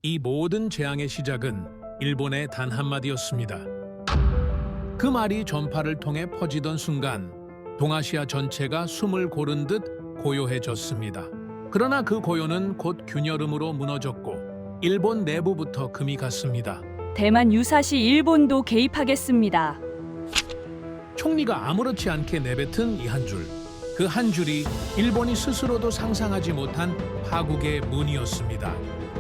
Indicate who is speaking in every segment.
Speaker 1: 이 모든 재앙의 시작은 일본의 단 한마디였습니다. 그 말이 전파를 통해 퍼지던 순간 동아시아 전체가 숨을 고른 듯 고요해졌습니다. 그러나 그 고요는 곧 균열음으로 무너졌고 일본 내부부터 금이 갔습니다.
Speaker 2: 대만 유사시 일본도 개입하겠습니다.
Speaker 1: 총리가 아무렇지 않게 내뱉은 이 한 줄. 그 한 줄이 일본이 스스로도 상상하지 못한 파국의 문이었습니다.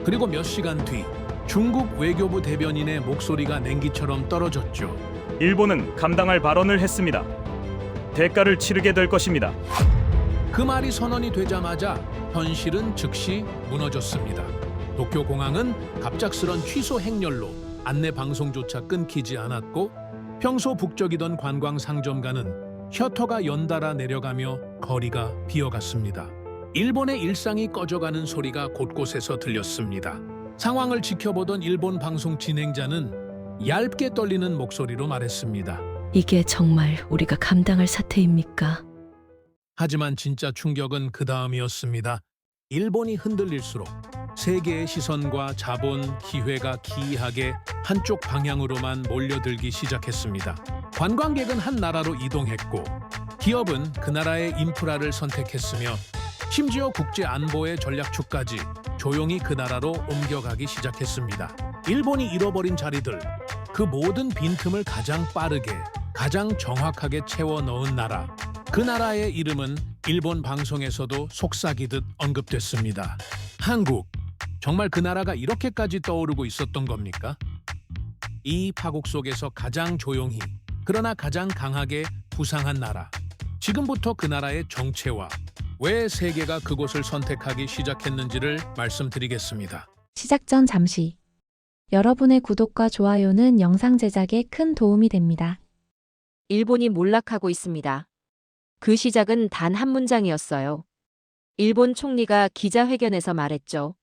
Speaker 1: 그리고 몇 시간 뒤 중국 외교부 대변인의 목소리가 냉기처럼 떨어졌죠.
Speaker 3: 일본은 감당할 발언을 했습니다. 대가를 치르게 될 것입니다.
Speaker 1: 그 말이 선언이 되자마자 현실은 즉시 무너졌습니다. 도쿄 공항은 갑작스런 취소 행렬로 안내 방송조차 끊기지 않았고 평소 북적이던 관광 상점가는 셔터가 연달아 내려가며 거리가 비어갔습니다. 일본의 일상이 꺼져가는 소리가 곳곳에서 들렸습니다. 상황을 지켜보던 일본 방송 진행자는 얇게 떨리는 목소리로 말했습니다.
Speaker 4: 이게 정말 우리가 감당할 사태입니까?
Speaker 1: 하지만 진짜 충격은 그 다음이었습니다. 일본이 흔들릴수록 세계의 시선과 자본, 기회가 기이하게 한쪽 방향으로만 몰려들기 시작했습니다. 관광객은 한 나라로 이동했고 기업은 그 나라의 인프라를 선택했으며 심지어 국제 안보의 전략축까지 조용히 그 나라로 옮겨가기 시작했습니다. 일본이 잃어버린 자리들, 그 모든 빈틈을 가장 빠르게, 가장 정확하게 채워 넣은 나라. 그 나라의 이름은 일본 방송에서도 속삭이듯 언급됐습니다. 한국. 정말 그 나라가 이렇게까지 떠오르고 있었던 겁니까? 이 파국 속에서 가장 조용히, 그러나 가장 강하게 부상한 나라. 지금부터 그 나라의 정체와 왜 세계가 그곳을 선택하기 시작했는지를 말씀드리겠습니다.
Speaker 5: 시작 전 잠시. 여러분의 구독과 좋아요는 영상 제작에 큰 도움이 됩니다.
Speaker 6: 일본이 몰락하고 있습니다. 그 시작은 단 한 문장이었어요. 일본 총리가 기자회견에서 말했죠.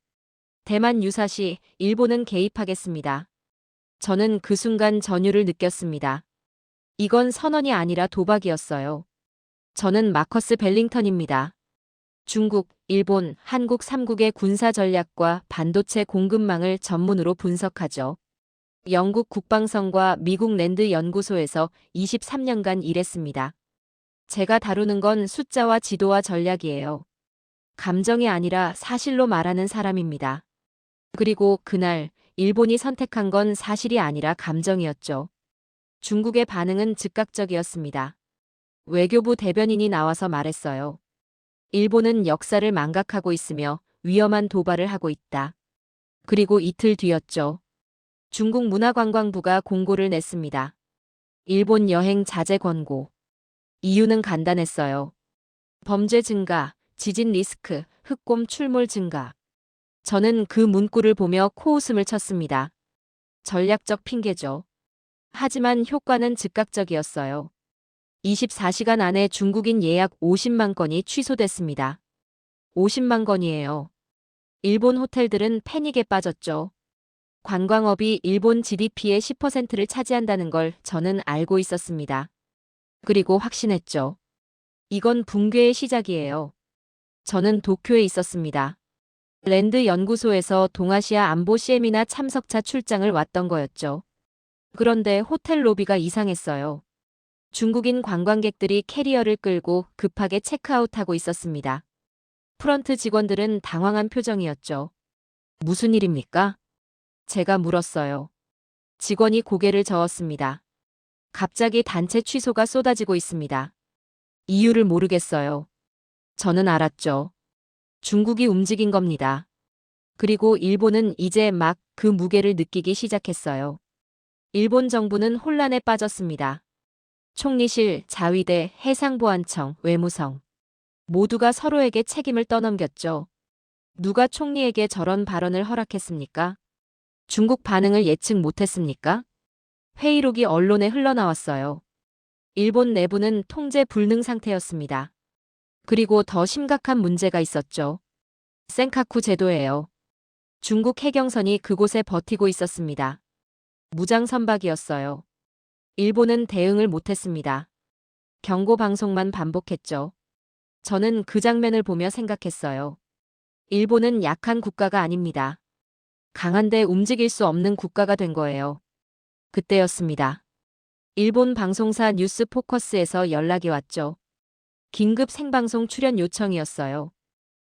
Speaker 6: 대만 유사시 일본은 개입하겠습니다. 저는 그 순간 전율을 느꼈습니다. 이건 선언이 아니라 도박이었어요. 저는 마커스 벨링턴입니다. 중국, 일본, 한국 3국의 군사 전략과 반도체 공급망을 전문으로 분석하죠. 영국 국방성과 미국 랜드 연구소에서 23년간 일했습니다. 제가 다루는 건 숫자와 지도와 전략이에요. 감정이 아니라 사실로 말하는 사람입니다. 그리고 그날 일본이 선택한 건 사실이 아니라 감정이었죠. 중국의 반응은 즉각적이었습니다. 외교부 대변인이 나와서 말했어요. 일본은 역사를 망각하고 있으며 위험한 도발을 하고 있다. 그리고 이틀 뒤였죠. 중국 문화관광부가 공고를 냈습니다. 일본 여행 자제 권고. 이유는 간단했어요. 범죄 증가, 지진 리스크, 흑곰 출몰 증가. 저는 그 문구를 보며 코웃음을 쳤습니다. 전략적 핑계죠. 하지만 효과는 즉각적이었어요. 24시간 안에 중국인 예약 50만 건이 취소됐습니다. 50만 건이에요. 일본 호텔들은 패닉에 빠졌죠. 관광업이 일본 GDP의 10%를 차지한다는 걸 저는 알고 있었습니다. 그리고 확신했죠. 이건 붕괴의 시작이에요. 저는 도쿄에 있었습니다. 랜드 연구소에서 동아시아 안보 세미나 참석차 출장을 왔던 거였죠. 그런데 호텔 로비가 이상했어요. 중국인 관광객들이 캐리어를 끌고 급하게 체크아웃하고 있었습니다. 프런트 직원들은 당황한 표정이었죠. 무슨 일입니까? 제가 물었어요. 직원이 고개를 저었습니다. 갑자기 단체 취소가 쏟아지고 있습니다. 이유를 모르겠어요. 저는 알았죠. 중국이 움직인 겁니다. 그리고 일본은 이제 막 그 무게를 느끼기 시작했어요. 일본 정부는 혼란에 빠졌습니다. 총리실, 자위대, 해상보안청, 외무성. 모두가 서로에게 책임을 떠넘겼죠. 누가 총리에게 저런 발언을 허락했습니까? 중국 반응을 예측 못했습니까? 회의록이 언론에 흘러나왔어요. 일본 내부는 통제 불능 상태였습니다. 그리고 더 심각한 문제가 있었죠. 센카쿠 제도예요. 중국 해경선이 그곳에 버티고 있었습니다. 무장 선박이었어요. 일본은 대응을 못했습니다. 경고 방송만 반복했죠. 저는 그 장면을 보며 생각했어요. 일본은 약한 국가가 아닙니다. 강한데 움직일 수 없는 국가가 된 거예요. 그때였습니다. 일본 방송사 뉴스 포커스에서 연락이 왔죠. 긴급 생방송 출연 요청이었어요.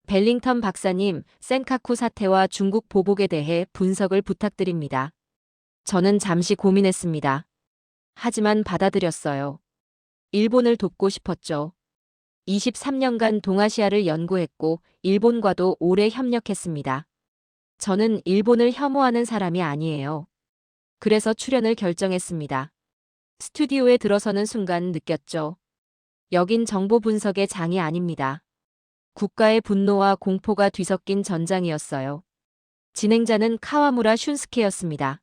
Speaker 6: 벨링턴 박사님, 센카쿠 사태와 중국 보복에 대해 분석을 부탁드립니다. 저는 잠시 고민했습니다. 하지만 받아들였어요. 일본을 돕고 싶었죠. 23년간 동아시아를 연구했고 일본과도 오래 협력했습니다. 저는 일본을 혐오하는 사람이 아니에요. 그래서 출연을 결정했습니다. 스튜디오에 들어서는 순간 느꼈죠. 여긴 정보 분석의 장이 아닙니다. 국가의 분노와 공포가 뒤섞인 전장이었어요. 진행자는 카와무라 슌스케였습니다.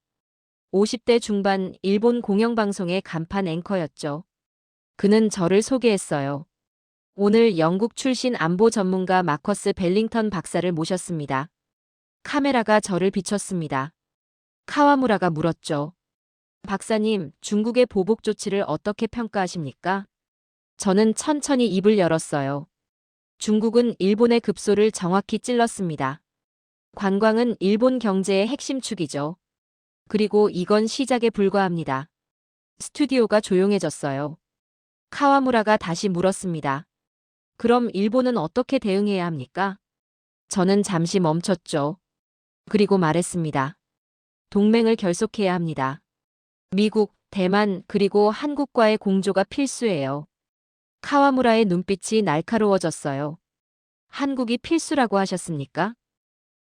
Speaker 6: 50대 중반 일본 공영방송의 간판 앵커였죠. 그는 저를 소개했어요. 오늘 영국 출신 안보 전문가 마커스 벨링턴 박사를 모셨습니다. 카메라가 저를 비췄습니다. 카와무라가 물었죠. 박사님, 중국의 보복 조치를 어떻게 평가하십니까? 저는 천천히 입을 열었어요. 중국은 일본의 급소를 정확히 찔렀습니다. 관광은 일본 경제의 핵심 축이죠. 그리고 이건 시작에 불과합니다. 스튜디오가 조용해졌어요. 카와무라가 다시 물었습니다. 그럼 일본은 어떻게 대응해야 합니까? 저는 잠시 멈췄죠. 그리고 말했습니다. 동맹을 결속해야 합니다. 미국, 대만, 그리고 한국과의 공조가 필수예요. 카와무라의 눈빛이 날카로워졌어요. 한국이 필수라고 하셨습니까?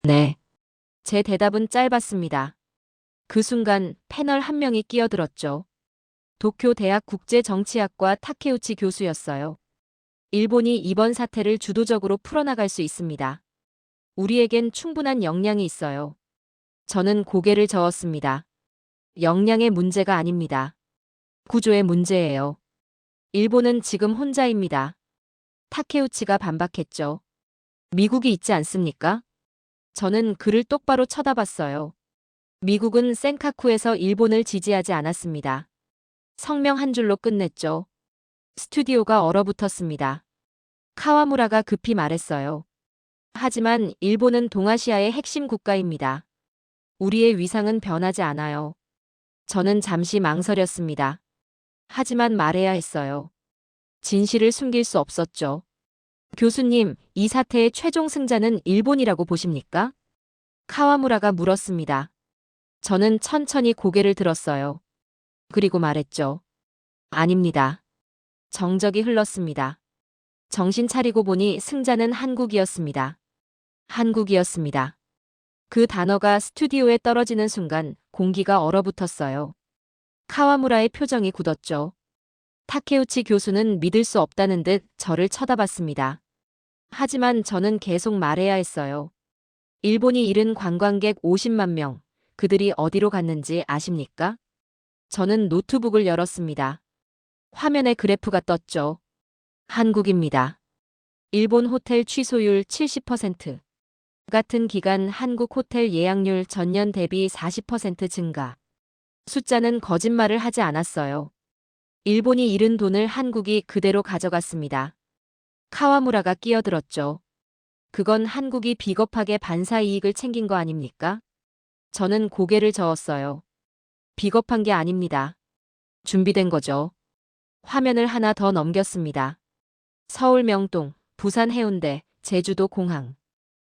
Speaker 6: 네. 제 대답은 짧았습니다. 그 순간 패널 한 명이 끼어들었죠. 도쿄 대학 국제정치학과 타케우치 교수였어요. 일본이 이번 사태를 주도적으로 풀어나갈 수 있습니다. 우리에겐 충분한 역량이 있어요. 저는 고개를 저었습니다. 역량의 문제가 아닙니다. 구조의 문제예요. 일본은 지금 혼자입니다. 타케우치가 반박했죠. 미국이 있지 않습니까? 저는 그를 똑바로 쳐다봤어요. 미국은 센카쿠에서 일본을 지지하지 않았습니다. 성명 한 줄로 끝냈죠. 스튜디오가 얼어붙었습니다. 카와무라가 급히 말했어요. 하지만 일본은 동아시아의 핵심 국가입니다. 우리의 위상은 변하지 않아요. 저는 잠시 망설였습니다. 하지만 말해야 했어요. 진실을 숨길 수 없었죠. 교수님, 이 사태의 최종 승자는 일본이라고 보십니까? 카와무라가 물었습니다. 저는 천천히 고개를 들었어요. 그리고 말했죠. 아닙니다. 정적이 흘렀습니다. 정신 차리고 보니 승자는 한국이었습니다. 한국이었습니다. 그 단어가 스튜디오에 떨어지는 순간 공기가 얼어붙었어요. 카와무라의 표정이 굳었죠. 타케우치 교수는 믿을 수 없다는 듯 저를 쳐다봤습니다. 하지만 저는 계속 말해야 했어요. 일본이 잃은 관광객 50만 명, 그들이 어디로 갔는지 아십니까? 저는 노트북을 열었습니다. 화면에 그래프가 떴죠. 한국입니다. 일본 호텔 취소율 70%. 같은 기간 한국 호텔 예약률 전년 대비 40% 증가. 숫자는 거짓말을 하지 않았어요. 일본이 잃은 돈을 한국이 그대로 가져갔습니다. 카와무라가 끼어들었죠. 그건 한국이 비겁하게 반사 이익을 챙긴 거 아닙니까? 저는 고개를 저었어요. 비겁한 게 아닙니다. 준비된 거죠. 화면을 하나 더 넘겼습니다. 서울 명동, 부산 해운대, 제주도 공항.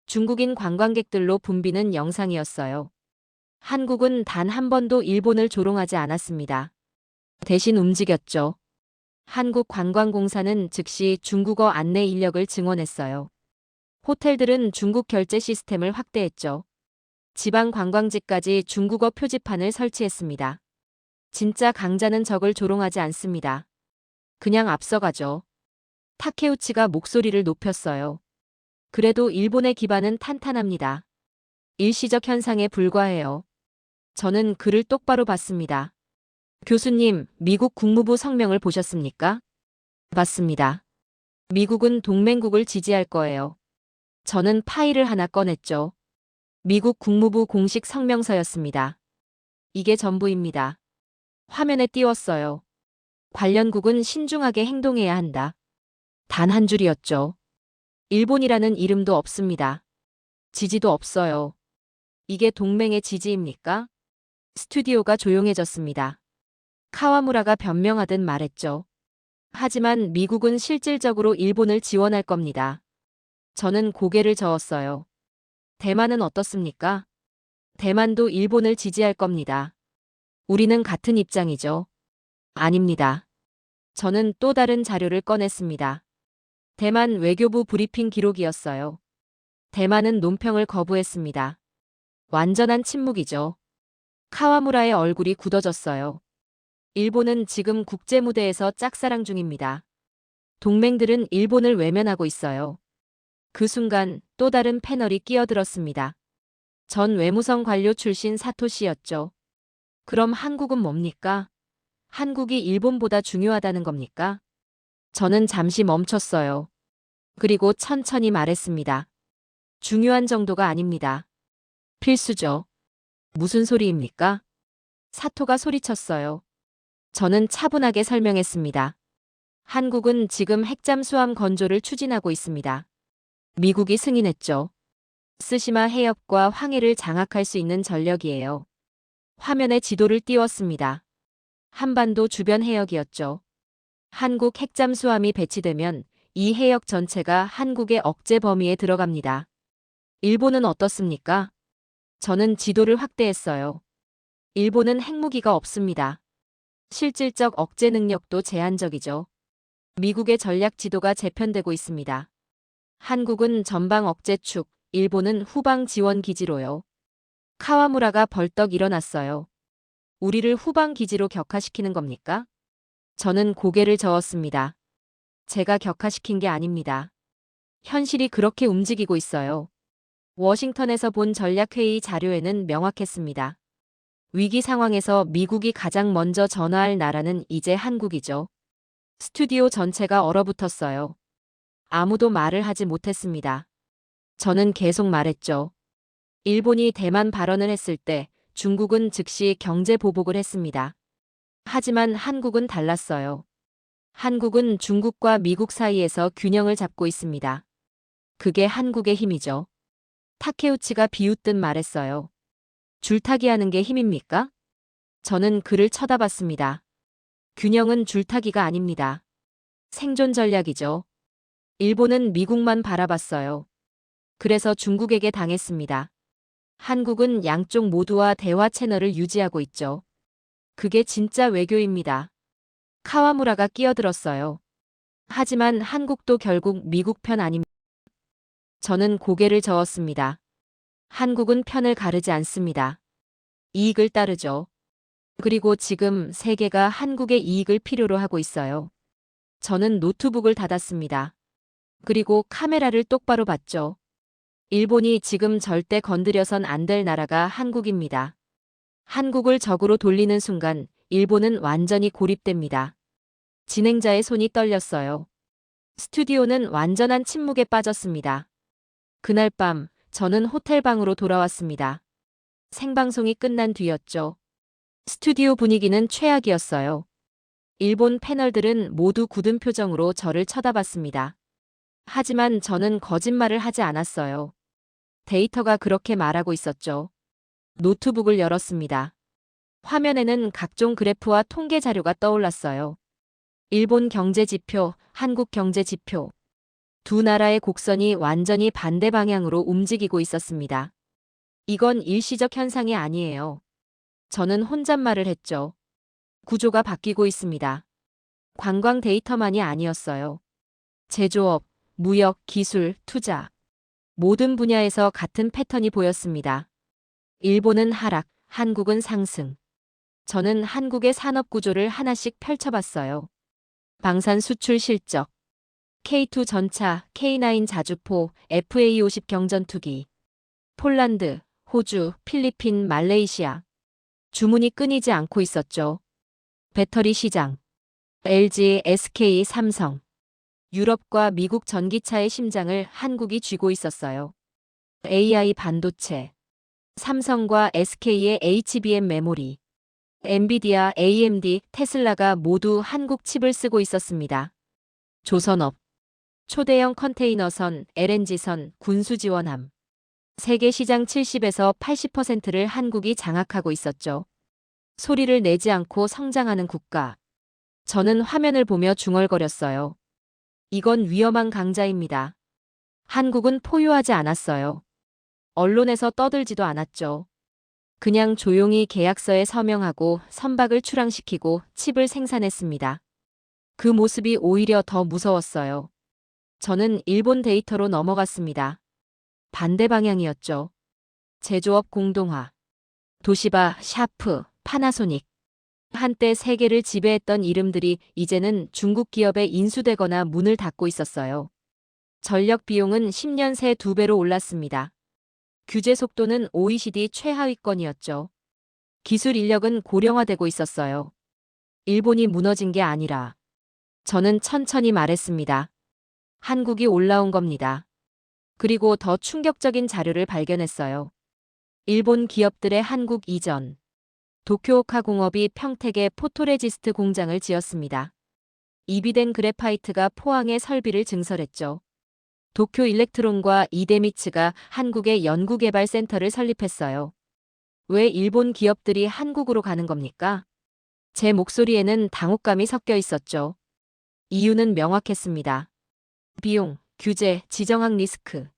Speaker 6: 중국인 관광객들로 붐비는 영상이었어요. 한국은 단 한 번도 일본을 조롱하지 않았습니다. 대신 움직였죠. 한국관광공사는 즉시 중국어 안내 인력을 증원했어요. 호텔들은 중국 결제 시스템을 확대했죠. 지방 관광지까지 중국어 표지판을 설치했습니다. 진짜 강자는 적을 조롱하지 않습니다. 그냥 앞서가죠. 타케우치가 목소리를 높였어요. 그래도 일본의 기반은 탄탄합니다. 일시적 현상에 불과해요. 저는 그를 똑바로 봤습니다. 교수님, 미국 국무부 성명을 보셨습니까? 봤습니다. 미국은 동맹국을 지지할 거예요. 저는 파일을 하나 꺼냈죠. 미국 국무부 공식 성명서였습니다. 이게 전부입니다. 화면에 띄웠어요. 관련국은 신중하게 행동해야 한다. 단 한 줄이었죠. 일본이라는 이름도 없습니다. 지지도 없어요. 이게 동맹의 지지입니까? 스튜디오가 조용해졌습니다. 카와무라가 변명하듯 말했죠. 하지만 미국은 실질적으로 일본을 지원할 겁니다. 저는 고개를 저었어요. 대만은 어떻습니까? 대만도 일본을 지지할 겁니다. 우리는 같은 입장이죠. 아닙니다. 저는 또 다른 자료를 꺼냈습니다. 대만 외교부 브리핑 기록이었어요. 대만은 논평을 거부했습니다. 완전한 침묵이죠. 카와무라의 얼굴이 굳어졌어요. 일본은 지금 국제무대에서 짝사랑 중입니다. 동맹들은 일본을 외면하고 있어요. 그 순간 또 다른 패널이 끼어들었습니다. 전 외무성 관료 출신 사토시였죠. 그럼 한국은 뭡니까? 한국이 일본보다 중요하다는 겁니까? 저는 잠시 멈췄어요. 그리고 천천히 말했습니다. 중요한 정도가 아닙니다. 필수죠. 무슨 소리입니까? 사토가 소리쳤어요. 저는 차분하게 설명했습니다. 한국은 지금 핵잠수함 건조를 추진하고 있습니다. 미국이 승인했죠. 스시마 해협과 황해를 장악할 수 있는 전력이에요. 화면에 지도를 띄웠습니다. 한반도 주변 해역이었죠. 한국 핵잠수함이 배치되면 이 해역 전체가 한국의 억제 범위에 들어갑니다. 일본은 어떻습니까? 저는 지도를 확대했어요. 일본은 핵무기가 없습니다. 실질적 억제 능력도 제한적이죠. 미국의 전략 지도가 재편되고 있습니다. 한국은 전방 억제축, 일본은 후방 지원 기지로요. 카와무라가 벌떡 일어났어요. 우리를 후방 기지로 격화시키는 겁니까? 저는 고개를 저었습니다. 제가 격화시킨 게 아닙니다. 현실이 그렇게 움직이고 있어요. 워싱턴에서 본 전략회의 자료에는 명확했습니다. 위기 상황에서 미국이 가장 먼저 전화할 나라는 이제 한국이죠. 스튜디오 전체가 얼어붙었어요. 아무도 말을 하지 못했습니다. 저는 계속 말했죠. 일본이 대만 발언을 했을 때 중국은 즉시 경제 보복을 했습니다. 하지만 한국은 달랐어요. 한국은 중국과 미국 사이에서 균형을 잡고 있습니다. 그게 한국의 힘이죠. 타케우치가 비웃듯 말했어요. 줄타기 하는 게 힘입니까? 저는 그를 쳐다봤습니다. 균형은 줄타기가 아닙니다. 생존 전략이죠. 일본은 미국만 바라봤어요. 그래서 중국에게 당했습니다. 한국은 양쪽 모두와 대화 채널을 유지하고 있죠. 그게 진짜 외교입니다. 카와무라가 끼어들었어요. 하지만 한국도 결국 미국 편 아닙니다. 저는 고개를 저었습니다. 한국은 편을 가르지 않습니다. 이익을 따르죠. 그리고 지금 세계가 한국의 이익을 필요로 하고 있어요. 저는 노트북을 닫았습니다. 그리고 카메라를 똑바로 봤죠. 일본이 지금 절대 건드려선 안 될 나라가 한국입니다. 한국을 적으로 돌리는 순간 일본은 완전히 고립됩니다. 진행자의 손이 떨렸어요. 스튜디오는 완전한 침묵에 빠졌습니다. 그날 밤 저는 호텔방으로 돌아왔습니다. 생방송이 끝난 뒤였죠. 스튜디오 분위기는 최악이었어요. 일본 패널들은 모두 굳은 표정으로 저를 쳐다봤습니다. 하지만 저는 거짓말을 하지 않았어요. 데이터가 그렇게 말하고 있었죠. 노트북을 열었습니다. 화면에는 각종 그래프와 통계 자료가 떠올랐어요. 일본 경제 지표, 한국 경제 지표. 두 나라의 곡선이 완전히 반대 방향으로 움직이고 있었습니다. 이건 일시적 현상이 아니에요. 저는 혼잣말을 했죠. 구조가 바뀌고 있습니다. 관광 데이터만이 아니었어요. 제조업, 무역, 기술, 투자. 모든 분야에서 같은 패턴이 보였습니다. 일본은 하락, 한국은 상승. 저는 한국의 산업 구조를 하나씩 펼쳐봤어요. 방산 수출 실적, K2 전차, K9 자주포, FA50 경전투기, 폴란드, 호주, 필리핀, 말레이시아. 주문이 끊이지 않고 있었죠. 배터리 시장, LG, SK, 삼성. 유럽과 미국 전기차의 심장을 한국이 쥐고 있었어요. AI 반도체, 삼성과 SK의 HBM 메모리, 엔비디아, AMD, 테슬라가 모두 한국 칩을 쓰고 있었습니다. 조선업, 초대형 컨테이너선, LNG선, 군수지원함. 세계 시장 70에서 80%를 한국이 장악하고 있었죠. 소리를 내지 않고 성장하는 국가. 저는 화면을 보며 중얼거렸어요. 이건 위험한 강자입니다. 한국은 포효하지 않았어요. 언론에서 떠들지도 않았죠. 그냥 조용히 계약서에 서명하고 선박을 출항시키고 칩을 생산했습니다. 그 모습이 오히려 더 무서웠어요. 저는 일본 데이터로 넘어갔습니다. 반대 방향이었죠. 제조업 공동화. 도시바, 샤프, 파나소닉. 한때 세계를 지배했던 이름들이 이제는 중국 기업에 인수되거나 문을 닫고 있었어요. 전력 비용은 10년 새 2배로 올랐습니다. 규제 속도는 OECD 최하위권이었죠. 기술 인력은 고령화되고 있었어요. 일본이 무너진 게 아니라 저는 천천히 말했습니다. 한국이 올라온 겁니다. 그리고 더 충격적인 자료를 발견했어요. 일본 기업들의 한국 이전. 도쿄오카 공업이 평택에 포토레지스트 공장을 지었습니다. 이비된 그래파이트가 포항에 설비를 증설했죠. 도쿄 일렉트론과 이데미츠가 한국의 연구개발센터를 설립했어요. 왜 일본 기업들이 한국으로 가는 겁니까? 제 목소리에는 당혹감이 섞여 있었죠. 이유는 명확했습니다. 비용, 규제, 지정학 리스크.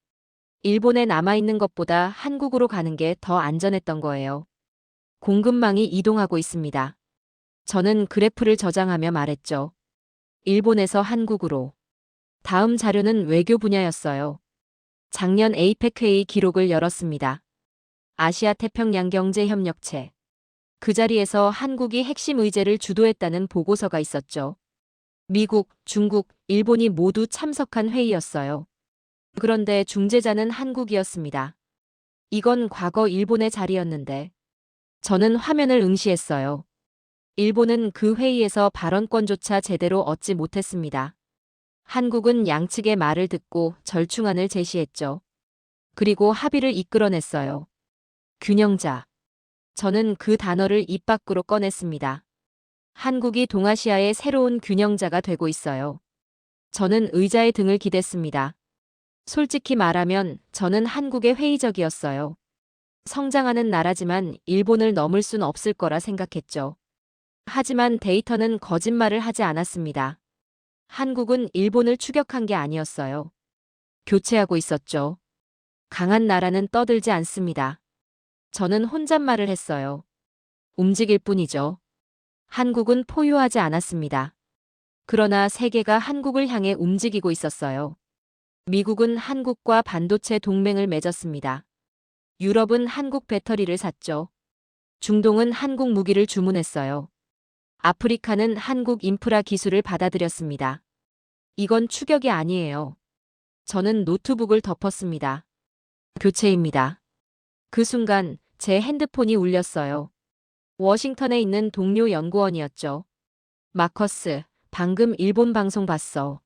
Speaker 6: 일본에 남아있는 것보다 한국으로 가는 게 더 안전했던 거예요. 공급망이 이동하고 있습니다. 저는 그래프를 저장하며 말했죠. 일본에서 한국으로. 다음 자료는 외교 분야였어요. 작년 에이펙 회의 기록을 열었습니다. 아시아 태평양 경제협력체. 그 자리에서 한국이 핵심 의제를 주도했다는 보고서가 있었죠. 미국, 중국, 일본이 모두 참석한 회의였어요. 그런데 중재자는 한국이었습니다. 이건 과거 일본의 자리였는데 저는 화면을 응시했어요. 일본은 그 회의에서 발언권조차 제대로 얻지 못했습니다. 한국은 양측의 말을 듣고 절충안을 제시했죠. 그리고 합의를 이끌어냈어요. 균형자. 저는 그 단어를 입 밖으로 꺼냈습니다. 한국이 동아시아의 새로운 균형자가 되고 있어요. 저는 의자의 등을 기댔습니다. 솔직히 말하면 저는 한국에 회의적이었어요. 성장하는 나라지만 일본을 넘을 순 없을 거라 생각했죠. 하지만 데이터는 거짓말을 하지 않았습니다. 한국은 일본을 추격한 게 아니었어요. 교체하고 있었죠. 강한 나라는 떠들지 않습니다. 저는 혼잣말을 했어요. 움직일 뿐이죠. 한국은 포효하지 않았습니다. 그러나 세계가 한국을 향해 움직이고 있었어요. 미국은 한국과 반도체 동맹을 맺었습니다. 유럽은 한국 배터리를 샀죠. 중동은 한국 무기를 주문했어요. 아프리카는 한국 인프라 기술을 받아들였습니다. 이건 추격이 아니에요. 저는 노트북을 덮었습니다. 교체입니다. 그 순간 제 핸드폰이 울렸어요. 워싱턴에 있는 동료 연구원이었죠. 마커스, 방금 일본 방송 봤어.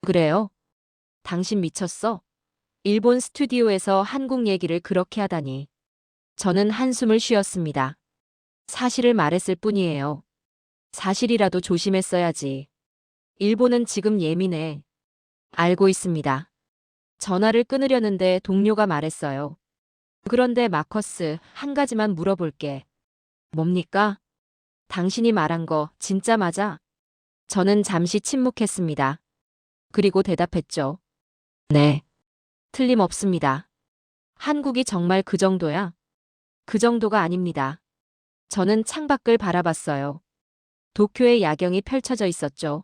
Speaker 6: 그래요? 당신 미쳤어? 일본 스튜디오에서 한국 얘기를 그렇게 하다니. 저는 한숨을 쉬었습니다. 사실을 말했을 뿐이에요. 사실이라도 조심했어야지. 일본은 지금 예민해. 알고 있습니다. 전화를 끊으려는데 동료가 말했어요. 그런데 마커스, 한 가지만 물어볼게. 뭡니까? 당신이 말한 거 진짜 맞아? 저는 잠시 침묵했습니다. 그리고 대답했죠. 네. 틀림없습니다. 한국이 정말 그 정도야? 그 정도가 아닙니다. 저는 창밖을 바라봤어요. 도쿄의 야경이 펼쳐져 있었죠.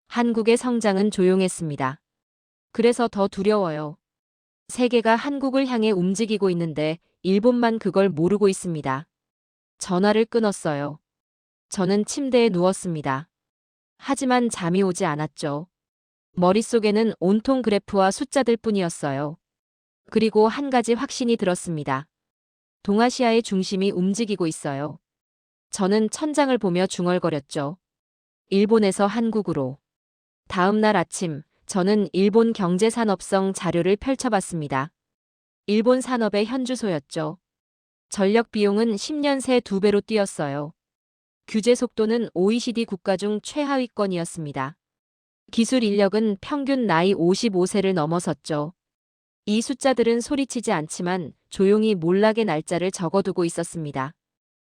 Speaker 6: 한국의 성장은 조용했습니다. 그래서 더 두려워요. 세계가 한국을 향해 움직이고 있는데 일본만 그걸 모르고 있습니다. 전화를 끊었어요. 저는 침대에 누웠습니다. 하지만 잠이 오지 않았죠. 머릿속에는 온통 그래프와 숫자들 뿐이었어요. 그리고 한 가지 확신이 들었습니다. 동아시아의 중심이 움직이고 있어요. 저는 천장을 보며 중얼거렸죠. 일본에서 한국으로. 다음 날 아침, 저는 일본 경제산업성 자료를 펼쳐봤습니다. 일본 산업의 현주소였죠. 전력 비용은 10년 새 2배로 뛰었어요. 규제 속도는 OECD 국가 중 최하위권이었습니다. 기술 인력은 평균 나이 55세를 넘어섰죠. 이 숫자들은 소리치지 않지만 조용히 몰락의 날짜를 적어두고 있었습니다.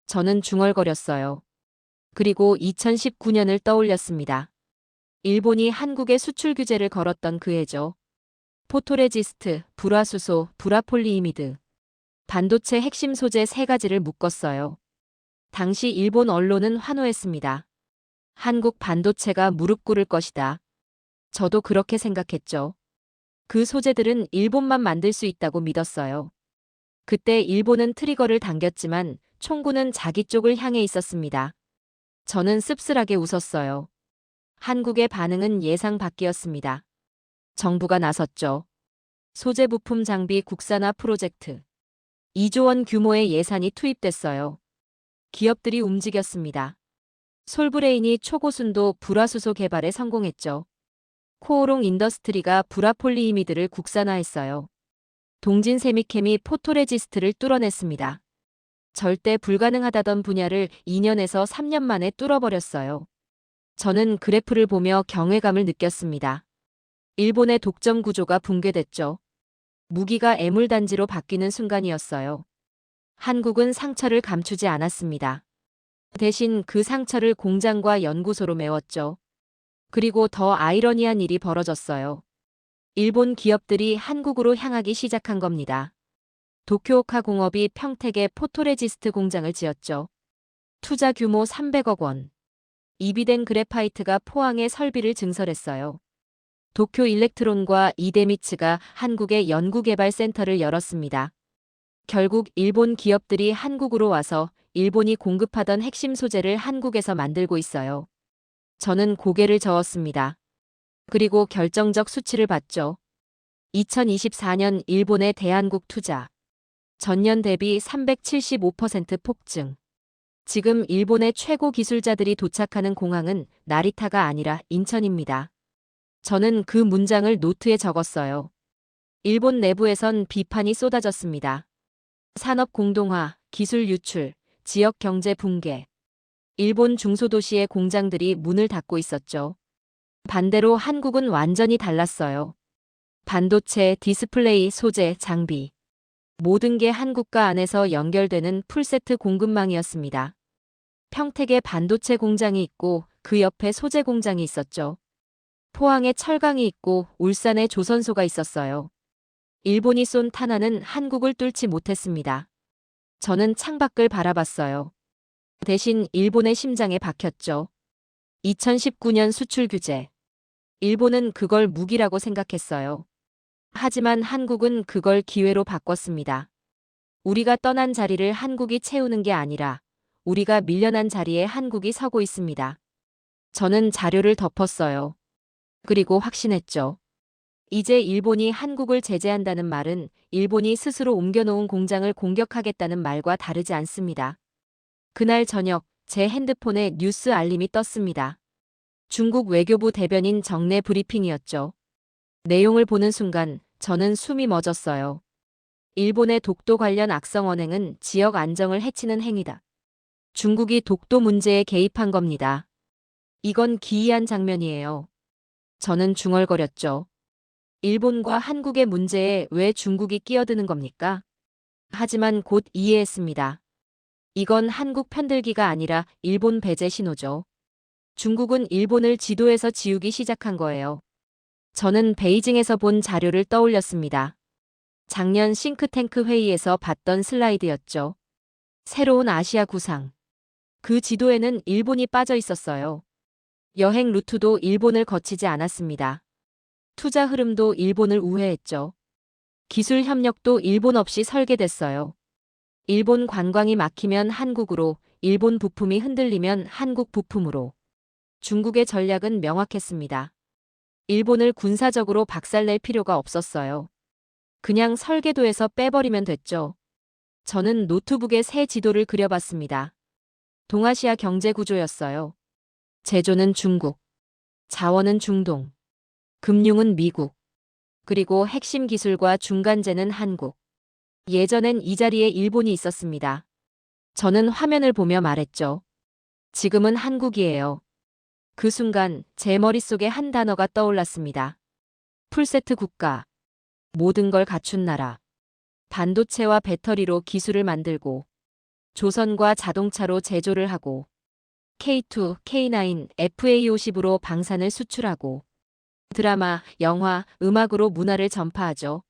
Speaker 6: 저는 중얼거렸어요. 그리고 2019년을 떠올렸습니다. 일본이 한국에 수출 규제를 걸었던 그 해죠. 포토레지스트, 불화수소, 불화폴리이미드, 반도체 핵심 소재 3가지를 묶었어요. 당시 일본 언론은 환호했습니다. 한국 반도체가 무릎 꿇을 것이다. 저도 그렇게 생각했죠. 그 소재들은 일본만 만들 수 있다고 믿었어요. 그때 일본은 트리거를 당겼지만 총구는 자기 쪽을 향해 있었습니다. 저는 씁쓸하게 웃었어요. 한국의 반응은 예상 밖이었습니다. 정부가 나섰죠. 소재 부품 장비 국산화 프로젝트. 2조 원 규모의 예산이 투입됐어요. 기업들이 움직였습니다. 솔브레인이 초고순도 불화수소 개발에 성공했죠. 코오롱 인더스트리가 불화폴리이미드를 국산화했어요. 동진 세미캠이 포토레지스트를 뚫어냈습니다. 절대 불가능하다던 분야를 2년에서 3년 만에 뚫어버렸어요. 저는 그래프를 보며 경외감을 느꼈습니다. 일본의 독점 구조가 붕괴됐죠. 무기가 애물단지로 바뀌는 순간이었어요. 한국은 상처를 감추지 않았습니다. 대신 그 상처를 공장과 연구소로 메웠죠. 그리고 더 아이러니한 일이 벌어졌어요. 일본 기업들이 한국으로 향하기 시작한 겁니다. 도쿄오카 공업이 평택에 포토레지스트 공장을 지었죠. 투자 규모 300억 원. 이비덴 그래파이트가 포항에 설비를 증설했어요. 도쿄 일렉트론과 이데미츠가 한국에 연구개발센터를 열었습니다. 결국 일본 기업들이 한국으로 와서 일본이 공급하던 핵심 소재를 한국에서 만들고 있어요. 저는 고개를 저었습니다. 그리고 결정적 수치를 봤죠. 2024년 일본의 대한국 투자. 전년 대비 375% 폭증. 지금 일본의 최고 기술자들이 도착하는 공항은 나리타가 아니라 인천입니다. 저는 그 문장을 노트에 적었어요. 일본 내부에선 비판이 쏟아졌습니다. 산업 공동화, 기술 유출, 지역 경제 붕괴. 일본 중소도시의 공장들이 문을 닫고 있었죠. 반대로 한국은 완전히 달랐어요. 반도체, 디스플레이, 소재, 장비. 모든 게 한국과 안에서 연결되는 풀세트 공급망이었습니다. 평택에 반도체 공장이 있고 그 옆에 소재 공장이 있었죠. 포항에 철강이 있고 울산에 조선소가 있었어요. 일본이 쏜 탄환은 한국을 뚫지 못했습니다. 저는 창밖을 바라봤어요. 대신 일본의 심장에 박혔죠. 2019년 수출 규제. 일본은 그걸 무기라고 생각했어요. 하지만 한국은 그걸 기회로 바꿨습니다. 우리가 떠난 자리를 한국이 채우는 게 아니라 우리가 밀려난 자리에 한국이 서고 있습니다. 저는 자료를 덮었어요. 그리고 확신했죠. 이제 일본이 한국을 제재한다는 말은 일본이 스스로 옮겨놓은 공장을 공격하겠다는 말과 다르지 않습니다. 그날 저녁 제 핸드폰에 뉴스 알림이 떴습니다. 중국 외교부 대변인 정례 브리핑이었죠. 내용을 보는 순간 저는 숨이 멎었어요. 일본의 독도 관련 악성 언행은 지역 안정을 해치는 행위다. 중국이 독도 문제에 개입한 겁니다. 이건 기이한 장면이에요. 저는 중얼거렸죠. 일본과 한국의 문제에 왜 중국이 끼어드는 겁니까? 하지만 곧 이해했습니다. 이건 한국 편들기가 아니라 일본 배제 신호죠. 중국은 일본을 지도에서 지우기 시작한 거예요. 저는 베이징에서 본 자료를 떠올렸습니다. 작년 싱크탱크 회의에서 봤던 슬라이드였죠. 새로운 아시아 구상. 그 지도에는 일본이 빠져 있었어요. 여행 루트도 일본을 거치지 않았습니다. 투자 흐름도 일본을 우회했죠. 기술 협력도 일본 없이 설계됐어요. 일본 관광이 막히면 한국으로, 일본 부품이 흔들리면 한국 부품으로. 중국의 전략은 명확했습니다. 일본을 군사적으로 박살낼 필요가 없었어요. 그냥 설계도에서 빼버리면 됐죠. 저는 노트북에 새 지도를 그려봤습니다. 동아시아 경제 구조였어요. 제조는 중국, 자원은 중동, 금융은 미국, 그리고 핵심 기술과 중간재는 한국. 예전엔 이 자리에 일본이 있었습니다. 저는 화면을 보며 말했죠. 지금은 한국이에요. 그 순간 제 머릿속에 한 단어가 떠올랐습니다. 풀세트 국가. 모든 걸 갖춘 나라. 반도체와 배터리로 기술을 만들고 조선과 자동차로 제조를 하고 K2, K9, FA50으로 방산을 수출하고 드라마, 영화, 음악으로 문화를 전파하죠.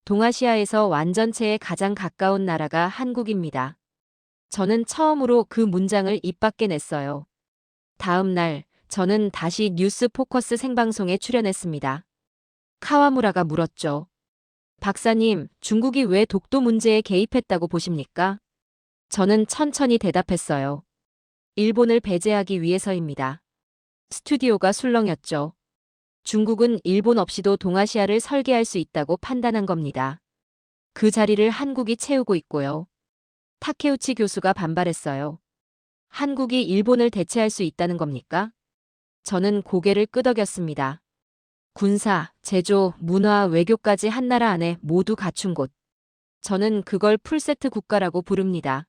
Speaker 6: 동아시아에서 완전체에 가장 가까운 나라가 한국입니다. 저는 처음으로 그 문장을 입 밖에 냈어요. 다음 날 저는 다시 뉴스 포커스 생방송에 출연했습니다. 카와무라가 물었죠. 박사님, 중국이 왜 독도 문제에 개입했다고 보십니까? 저는 천천히 대답했어요. 일본을 배제하기 위해서입니다. 스튜디오가 술렁였죠. 중국은 일본 없이도 동아시아를 설계할 수 있다고 판단한 겁니다. 그 자리를 한국이 채우고 있고요. 타케우치 교수가 반발했어요. 한국이 일본을 대체할 수 있다는 겁니까? 저는 고개를 끄덕였습니다. 군사, 제조, 문화, 외교까지 한 나라 안에 모두 갖춘 곳. 저는 그걸 풀세트 국가라고 부릅니다.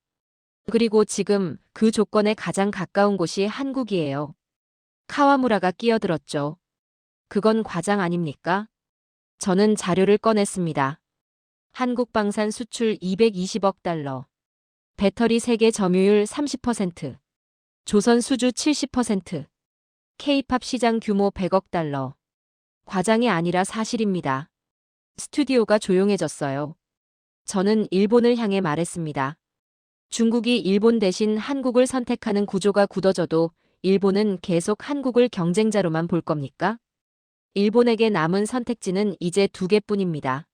Speaker 6: 그리고 지금 그 조건에 가장 가까운 곳이 한국이에요. 카와무라가 끼어들었죠. 그건 과장 아닙니까? 저는 자료를 꺼냈습니다. 한국 방산 수출 220억 달러. 배터리 세계 점유율 30%. 조선 수주 70%. K-팝 시장 규모 100억 달러. 과장이 아니라 사실입니다. 스튜디오가 조용해졌어요. 저는 일본을 향해 말했습니다. 중국이 일본 대신 한국을 선택하는 구조가 굳어져도 일본은 계속 한국을 경쟁자로만 볼 겁니까? 일본에게 남은 선택지는 이제 2개뿐입니다.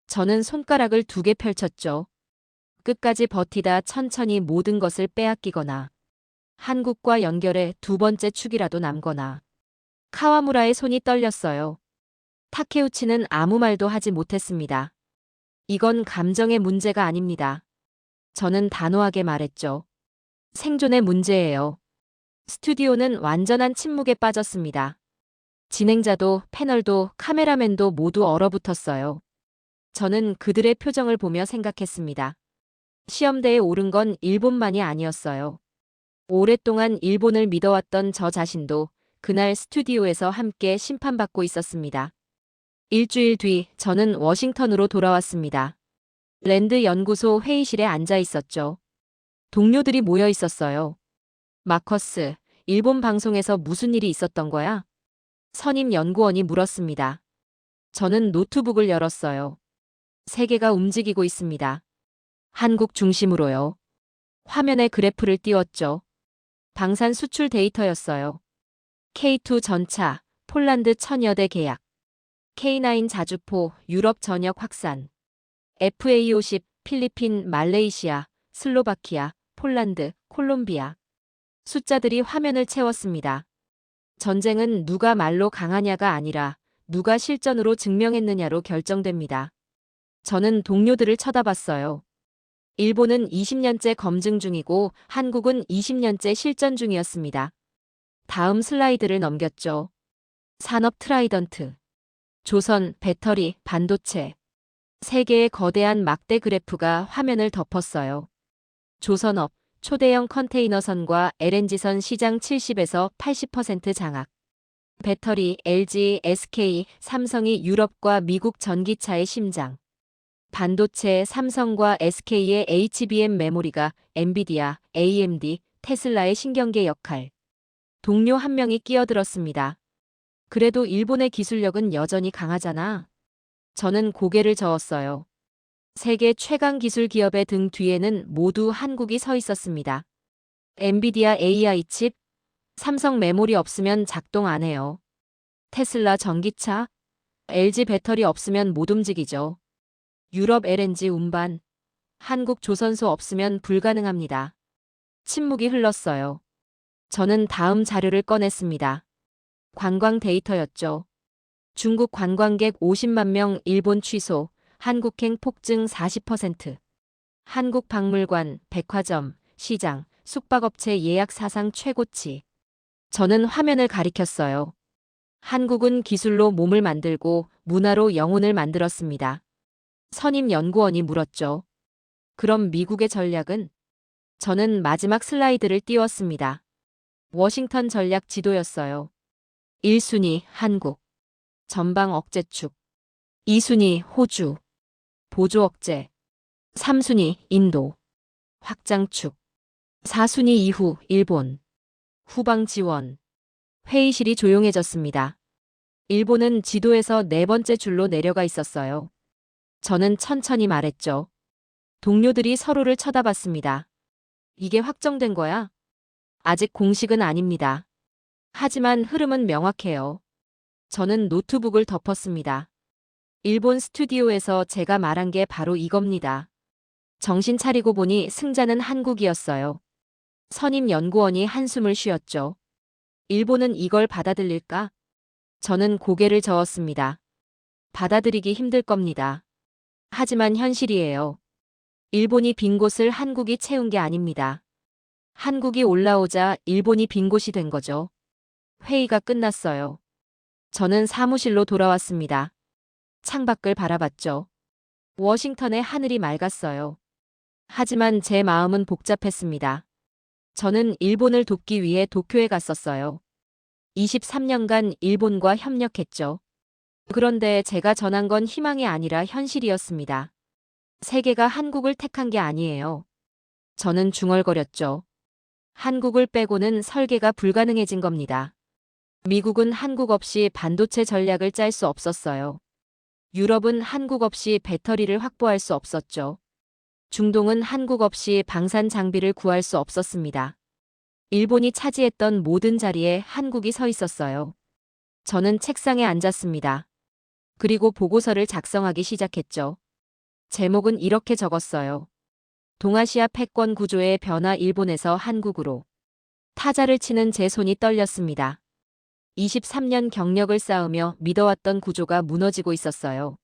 Speaker 6: 저는 손가락을 2개 펼쳤죠. 끝까지 버티다 천천히 모든 것을 빼앗기거나 한국과 연결해 두 번째 축이라도 남거나. 카와무라의 손이 떨렸어요. 타케우치는 아무 말도 하지 못했습니다. 이건 감정의 문제가 아닙니다. 저는 단호하게 말했죠. 생존의 문제예요. 스튜디오는 완전한 침묵에 빠졌습니다. 진행자도 패널도 카메라맨도 모두 얼어붙었어요. 저는 그들의 표정을 보며 생각했습니다. 시험대에 오른 건 일본만이 아니었어요. 오랫동안 일본을 믿어왔던 저 자신도 그날 스튜디오에서 함께 심판받고 있었습니다. 일주일 뒤 저는 워싱턴으로 돌아왔습니다. 랜드 연구소 회의실에 앉아 있었죠. 동료들이 모여 있었어요. 마커스, 일본 방송에서 무슨 일이 있었던 거야? 선임 연구원이 물었습니다. 저는 노트북을 열었어요. 세계가 움직이고 있습니다. 한국 중심으로요. 화면에 그래프를 띄웠죠. 방산 수출 데이터였어요. K2 전차, 폴란드 1000여 대 계약. K9 자주포, 유럽 전역 확산. FA50, 필리핀, 말레이시아, 슬로바키아, 폴란드, 콜롬비아. 숫자들이 화면을 채웠습니다. 전쟁은 누가 말로 강하냐가 아니라 누가 실전으로 증명했느냐로 결정됩니다. 저는 동료들을 쳐다봤어요. 일본은 20년째 검증 중이고 한국은 20년째 실전 중이었습니다. 다음 슬라이드를 넘겼죠. 산업 트라이던트. 조선, 배터리, 반도체. 세 개의 거대한 막대 그래프가 화면을 덮었어요. 조선업, 초대형 컨테이너선과 LNG선 시장 70에서 80% 장악. 배터리, LG, SK, 삼성이 유럽과 미국 전기차의 심장. 반도체, 삼성과 SK의 HBM 메모리가 엔비디아, AMD, 테슬라의 신경계 역할. 동료 한 명이 끼어들었습니다. 그래도 일본의 기술력은 여전히 강하잖아. 저는 고개를 저었어요. 세계 최강 기술 기업의 등 뒤에는 모두 한국이 서 있었습니다. 엔비디아 AI 칩, 삼성 메모리 없으면 작동 안 해요. 테슬라 전기차, LG 배터리 없으면 못 움직이죠. 유럽 LNG 운반, 한국 조선소 없으면 불가능합니다. 침묵이 흘렀어요. 저는 다음 자료를 꺼냈습니다. 관광 데이터였죠. 중국 관광객 50만 명 일본 취소, 한국행 폭증 40%. 한국 박물관, 백화점, 시장, 숙박업체 예약 사상 최고치. 저는 화면을 가리켰어요. 한국은 기술로 몸을 만들고 문화로 영혼을 만들었습니다. 선임 연구원이 물었죠. 그럼 미국의 전략은? 저는 마지막 슬라이드를 띄웠습니다. 워싱턴 전략 지도였어요. 1순위 한국. 전방 억제축. 2순위 호주, 보조 억제. 3순위 인도, 확장축. 4순위 이후 일본, 후방 지원. 회의실이 조용해졌습니다. 일본은 지도에서 네 번째 줄로 내려가 있었어요. 저는 천천히 말했죠. 동료들이 서로를 쳐다봤습니다. 이게 확정된 거야? 아직 공식은 아닙니다. 하지만 흐름은 명확해요. 저는 노트북을 덮었습니다. 일본 스튜디오에서 제가 말한 게 바로 이겁니다. 정신 차리고 보니 승자는 한국이었어요. 선임 연구원이 한숨을 쉬었죠. 일본은 이걸 받아들일까? 저는 고개를 저었습니다. 받아들이기 힘들 겁니다. 하지만 현실이에요. 일본이 빈 곳을 한국이 채운 게 아닙니다. 한국이 올라오자 일본이 빈 곳이 된 거죠. 회의가 끝났어요. 저는 사무실로 돌아왔습니다. 창밖을 바라봤죠. 워싱턴의 하늘이 맑았어요. 하지만 제 마음은 복잡했습니다. 저는 일본을 돕기 위해 도쿄에 갔었어요. 23년간 일본과 협력했죠. 그런데 제가 전한 건 희망이 아니라 현실이었습니다. 세계가 한국을 택한 게 아니에요. 저는 중얼거렸죠. 한국을 빼고는 설계가 불가능해진 겁니다. 미국은 한국 없이 반도체 전략을 짤 수 없었어요. 유럽은 한국 없이 배터리를 확보할 수 없었죠. 중동은 한국 없이 방산 장비를 구할 수 없었습니다. 일본이 차지했던 모든 자리에 한국이 서 있었어요. 저는 책상에 앉았습니다. 그리고 보고서를 작성하기 시작했죠. 제목은 이렇게 적었어요. 동아시아 패권 구조의 변화, 일본에서 한국으로. 타자를 치는 제 손이 떨렸습니다. 23년 경력을 쌓으며 믿어왔던 구조가 무너지고 있었어요.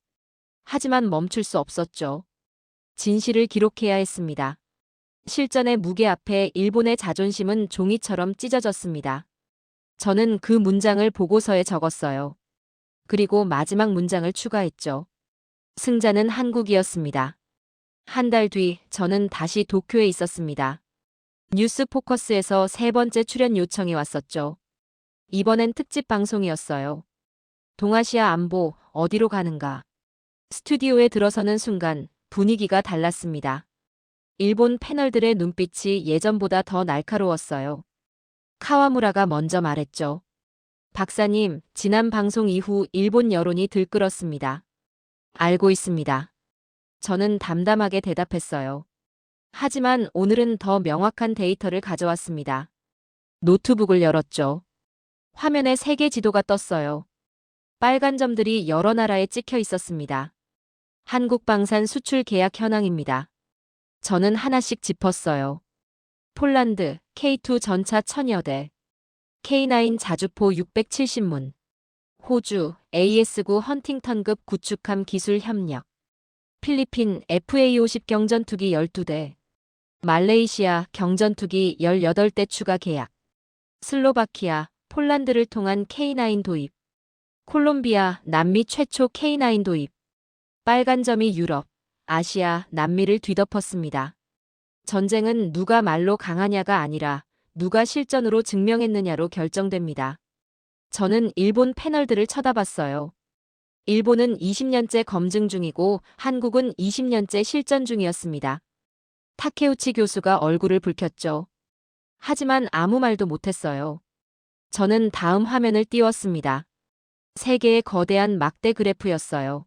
Speaker 6: 하지만 멈출 수 없었죠. 진실을 기록해야 했습니다. 실전의 무게 앞에 일본의 자존심은 종이처럼 찢어졌습니다. 저는 그 문장을 보고서에 적었어요. 그리고 마지막 문장을 추가했죠. 승자는 한국이었습니다. 한 달 뒤 저는 다시 도쿄에 있었습니다. 뉴스 포커스에서 세 번째 출연 요청이 왔었죠. 이번엔 특집 방송이었어요. 동아시아 안보 어디로 가는가. 스튜디오에 들어서는 순간 분위기가 달랐습니다. 일본 패널들의 눈빛이 예전보다 더 날카로웠어요. 카와무라가 먼저 말했죠. 박사님, 지난 방송 이후 일본 여론이 들끓었습니다. 알고 있습니다. 저는 담담하게 대답했어요. 하지만 오늘은 더 명확한 데이터를 가져왔습니다. 노트북을 열었죠. 화면에 세계 지도가 떴어요. 빨간 점들이 여러 나라에 찍혀 있었습니다. 한국 방산 수출 계약 현황입니다. 저는 하나씩 짚었어요. 폴란드 K2 전차 1000여 대, K9 자주포 670문, 호주 AS9 헌팅턴급 구축함 기술 협력, 필리핀 FA50 경전투기 12대, 말레이시아 경전투기 18대 추가 계약, 슬로바키아, 폴란드를 통한 K9 도입, 콜롬비아, 남미 최초 K9 도입, 빨간 점이 유럽, 아시아, 남미를 뒤덮었습니다. 전쟁은 누가 말로 강하냐가 아니라 누가 실전으로 증명했느냐로 결정됩니다. 저는 일본 패널들을 쳐다봤어요. 일본은 20년째 검증 중이고 한국은 20년째 실전 중이었습니다. 타케우치 교수가 얼굴을 붉혔죠. 하지만 아무 말도 못했어요. 저는 다음 화면을 띄웠습니다. 세계의 거대한 막대 그래프였어요.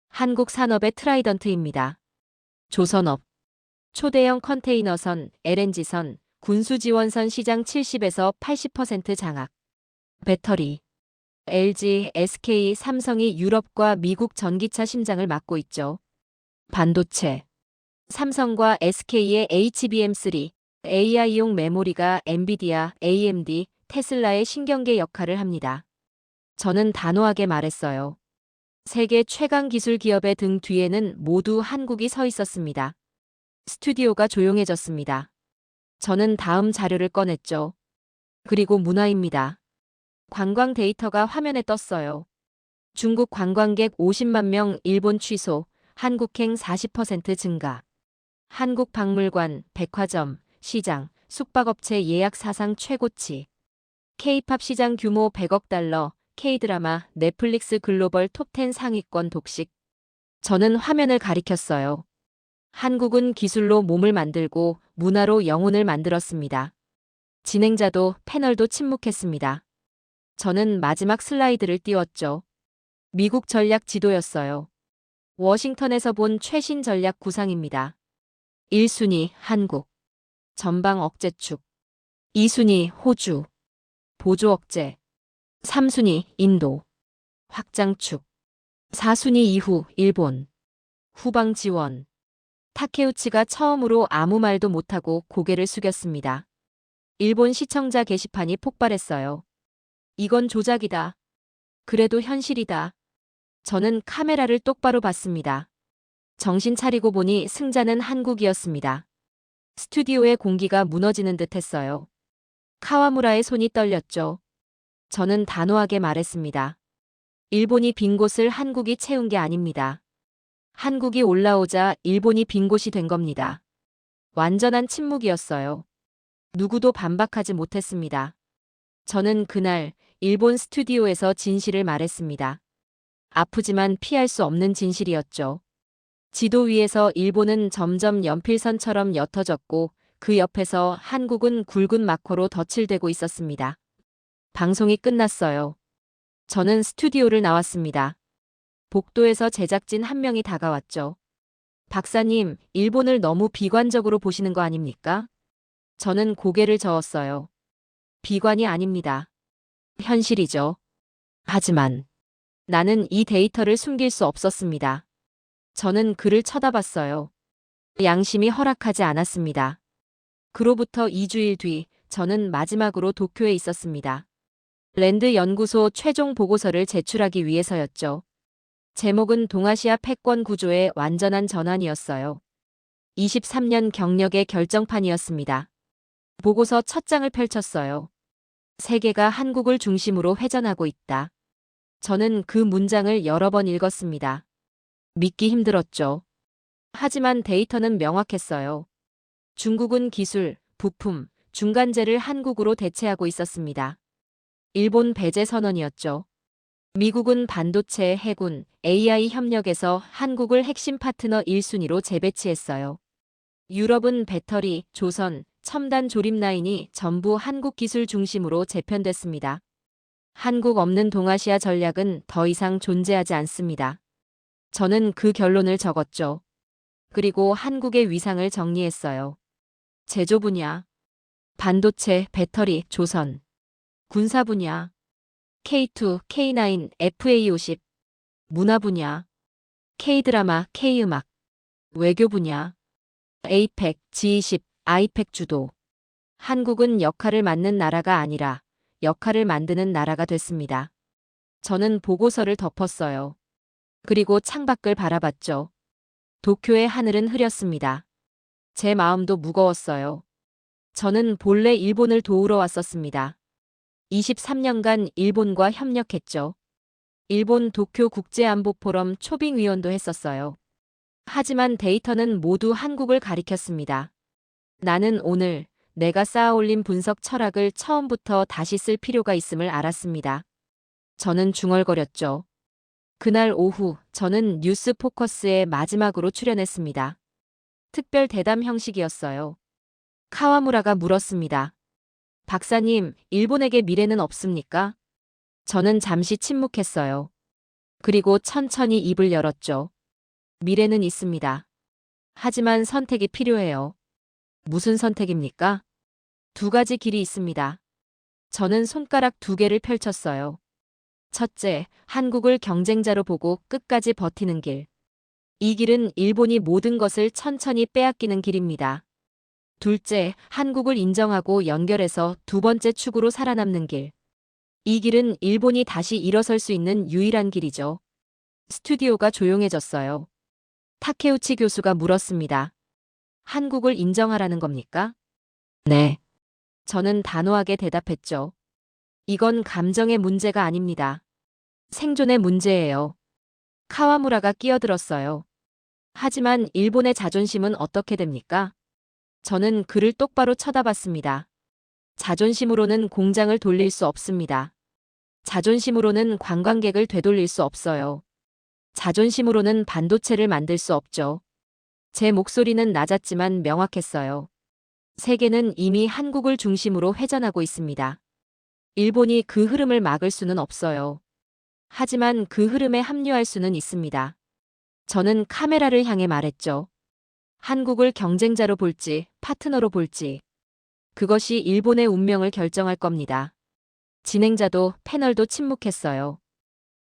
Speaker 6: 한국 산업의 트라이던트입니다. 조선업, 초대형 컨테이너선, LNG선, 군수지원선 시장 70에서 80% 장악. 배터리, LG, SK, 삼성이 유럽과 미국 전기차 심장을 맡고 있죠. 반도체, 삼성과 SK의 HBM3, AI용 메모리가 엔비디아, AMD, 테슬라의 신경계 역할을 합니다. 저는 단호하게 말했어요. 세계 최강 기술 기업의 등 뒤에는 모두 한국이 서 있었습니다. 스튜디오가 조용해졌습니다. 저는 다음 자료를 꺼냈죠. 그리고 문화입니다. 관광 데이터가 화면에 떴어요. 중국 관광객 50만 명 일본 취소, 한국행 40% 증가. 한국 박물관, 백화점, 시장, 숙박업체 예약 사상 최고치. K-팝 시장 규모 100억 달러, K드라마, 넷플릭스 글로벌 톱10 상위권 독식. 저는 화면을 가리켰어요. 한국은 기술로 몸을 만들고 문화로 영혼을 만들었습니다. 진행자도 패널도 침묵했습니다. 저는 마지막 슬라이드를 띄웠죠. 미국 전략 지도였어요. 워싱턴에서 본 최신 전략 구상입니다. 1순위 한국, 전방 억제축. 2순위 호주, 보조 억제. 3순위 인도, 확장축. 4순위 이후 일본, 후방 지원. 타케우치가 처음으로 아무 말도 못하고 고개를 숙였습니다. 일본 시청자 게시판이 폭발했어요. 이건 조작이다. 그래도 현실이다. 저는 카메라를 똑바로 봤습니다. 정신 차리고 보니 승자는 한국이었습니다. 스튜디오의 공기가 무너지는 듯 했어요. 카와무라의 손이 떨렸죠. 저는 단호하게 말했습니다. 일본이 빈 곳을 한국이 채운 게 아닙니다. 한국이 올라오자 일본이 빈 곳이 된 겁니다. 완전한 침묵이었어요. 누구도 반박하지 못했습니다. 저는 그날 일본 스튜디오에서 진실을 말했습니다. 아프지만 피할 수 없는 진실이었죠. 지도 위에서 일본은 점점 연필선처럼 옅어졌고 그 옆에서 한국은 굵은 마커로 덧칠되고 있었습니다. 방송이 끝났어요. 저는 스튜디오를 나왔습니다. 복도에서 제작진 한 명이 다가왔죠. 박사님, 일본을 너무 비관적으로 보시는 거 아닙니까? 저는 고개를 저었어요. 비관이 아닙니다. 현실이죠. 하지만 나는 이 데이터를 숨길 수 없었습니다. 저는 그를 쳐다봤어요. 양심이 허락하지 않았습니다. 그로부터 2주일 뒤 저는 마지막으로 도쿄에 있었습니다. 랜드 연구소 최종 보고서를 제출하기 위해서였죠. 제목은 동아시아 패권 구조의 완전한 전환이었어요. 23년 경력의 결정판이었습니다. 보고서 첫 장을 펼쳤어요. 세계가 한국을 중심으로 회전하고 있다. 저는 그 문장을 여러 번 읽었습니다. 믿기 힘들었죠. 하지만 데이터는 명확했어요. 중국은 기술, 부품, 중간재를 한국으로 대체하고 있었습니다. 일본 배제 선언이었죠. 미국은 반도체, 해군, AI 협력에서 한국을 핵심 파트너 1순위로 재배치했어요. 유럽은 배터리, 조선, 첨단 조립 라인이 전부 한국 기술 중심으로 재편됐습니다. 한국 없는 동아시아 전략은 더 이상 존재하지 않습니다. 저는 그 결론을 적었죠. 그리고 한국의 위상을 정리했어요. 제조 분야, 반도체, 배터리, 조선, 군사 분야, K2, K9, FA50, 문화 분야, K드라마, K음악, 외교 분야, APEC, G20, 아이팩 주도. 한국은 역할을 맡는 나라가 아니라 역할을 만드는 나라가 됐습니다. 저는 보고서를 덮었어요. 그리고 창밖을 바라봤죠. 도쿄의 하늘은 흐렸습니다. 제 마음도 무거웠어요. 저는 본래 일본을 도우러 왔었습니다. 23년간 일본과 협력했죠. 일본 도쿄 국제안보포럼 초빙위원도 했었어요. 하지만 데이터는 모두 한국을 가리켰습니다. 나는 오늘 내가 쌓아올린 분석 철학을 처음부터 다시 쓸 필요가 있음을 알았습니다. 저는 중얼거렸죠. 그날 오후 저는 뉴스 포커스에 마지막으로 출연했습니다. 특별 대담 형식이었어요. 카와무라가 물었습니다. 박사님, 일본에게 미래는 없습니까? 저는 잠시 침묵했어요. 그리고 천천히 입을 열었죠. 미래는 있습니다. 하지만 선택이 필요해요. 무슨 선택입니까? 2가지 길이 있습니다. 저는 손가락 2개를 펼쳤어요. 첫째, 한국을 경쟁자로 보고 끝까지 버티는 길. 이 길은 일본이 모든 것을 천천히 빼앗기는 길입니다. 둘째, 한국을 인정하고 연결해서 2번째 축으로 살아남는 길. 이 길은 일본이 다시 일어설 수 있는 유일한 길이죠. 스튜디오가 조용해졌어요. 타케우치 교수가 물었습니다. 한국을 인정하라는 겁니까? 네. 저는 단호하게 대답했죠. 이건 감정의 문제가 아닙니다. 생존의 문제예요. 카와무라가 끼어들었어요. 하지만 일본의 자존심은 어떻게 됩니까? 저는 그를 똑바로 쳐다봤습니다. 자존심으로는 공장을 돌릴 수 없습니다. 자존심으로는 관광객을 되돌릴 수 없어요. 자존심으로는 반도체를 만들 수 없죠. 제 목소리는 낮았지만 명확했어요. 세계는 이미 한국을 중심으로 회전하고 있습니다. 일본이 그 흐름을 막을 수는 없어요. 하지만 그 흐름에 합류할 수는 있습니다. 저는 카메라를 향해 말했죠. 한국을 경쟁자로 볼지, 파트너로 볼지. 그것이 일본의 운명을 결정할 겁니다. 진행자도 패널도 침묵했어요.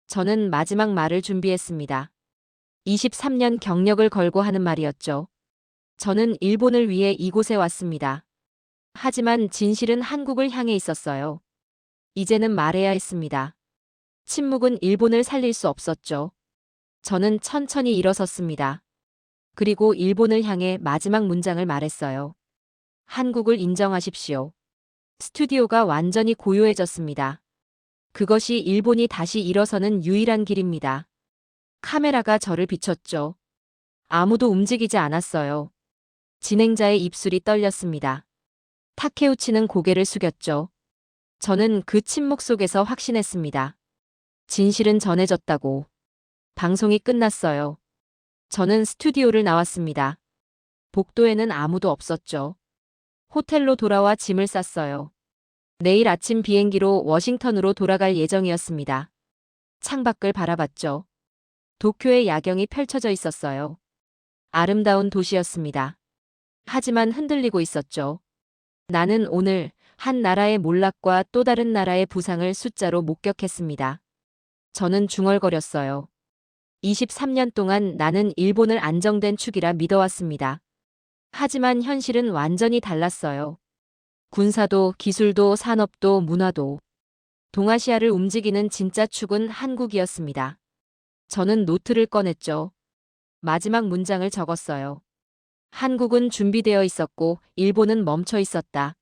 Speaker 6: 저는 마지막 말을 준비했습니다. 23년 경력을 걸고 하는 말이었죠. 저는 일본을 위해 이곳에 왔습니다. 하지만 진실은 한국을 향해 있었어요. 이제는 말해야 했습니다. 침묵은 일본을 살릴 수 없었죠. 저는 천천히 일어섰습니다. 그리고 일본을 향해 마지막 문장을 말했어요. 한국을 인정하십시오. 스튜디오가 완전히 고요해졌습니다. 그것이 일본이 다시 일어서는 유일한 길입니다. 카메라가 저를 비췄죠. 아무도 움직이지 않았어요. 진행자의 입술이 떨렸습니다. 타케우치는 고개를 숙였죠. 저는 그 침묵 속에서 확신했습니다. 진실은 전해졌다고. 방송이 끝났어요. 저는 스튜디오를 나왔습니다. 복도에는 아무도 없었죠. 호텔로 돌아와 짐을 쌌어요. 내일 아침 비행기로 워싱턴으로 돌아갈 예정이었습니다. 창밖을 바라봤죠. 도쿄의 야경이 펼쳐져 있었어요. 아름다운 도시였습니다. 하지만 흔들리고 있었죠. 나는 오늘 한 나라의 몰락과 또 다른 나라의 부상을 숫자로 목격했습니다. 저는 중얼거렸어요. 23년 동안 나는 일본을 안정된 축이라 믿어왔습니다. 하지만 현실은 완전히 달랐어요. 군사도, 기술도, 산업도, 문화도. 동아시아를 움직이는 진짜 축은 한국이었습니다. 저는 노트를 꺼냈죠. 마지막 문장을 적었어요. 한국은 준비되어 있었고 일본은 멈춰 있었다.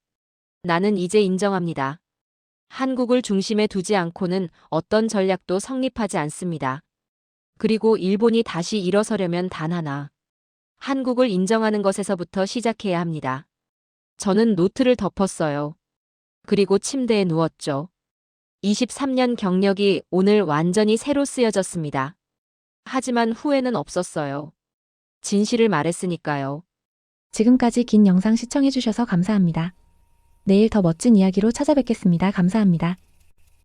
Speaker 6: 나는 이제 인정합니다. 한국을 중심에 두지 않고는 어떤 전략도 성립하지 않습니다. 그리고 일본이 다시 일어서려면 단 하나. 한국을 인정하는 것에서부터 시작해야 합니다. 저는 노트를 덮었어요. 그리고 침대에 누웠죠. 23년 경력이 오늘 완전히 새로 쓰여졌습니다. 하지만 후회는 없었어요. 진실을 말했으니까요.
Speaker 5: 지금까지 긴 영상 시청해주셔서 감사합니다. 내일 더 멋진 이야기로 찾아뵙겠습니다. 감사합니다.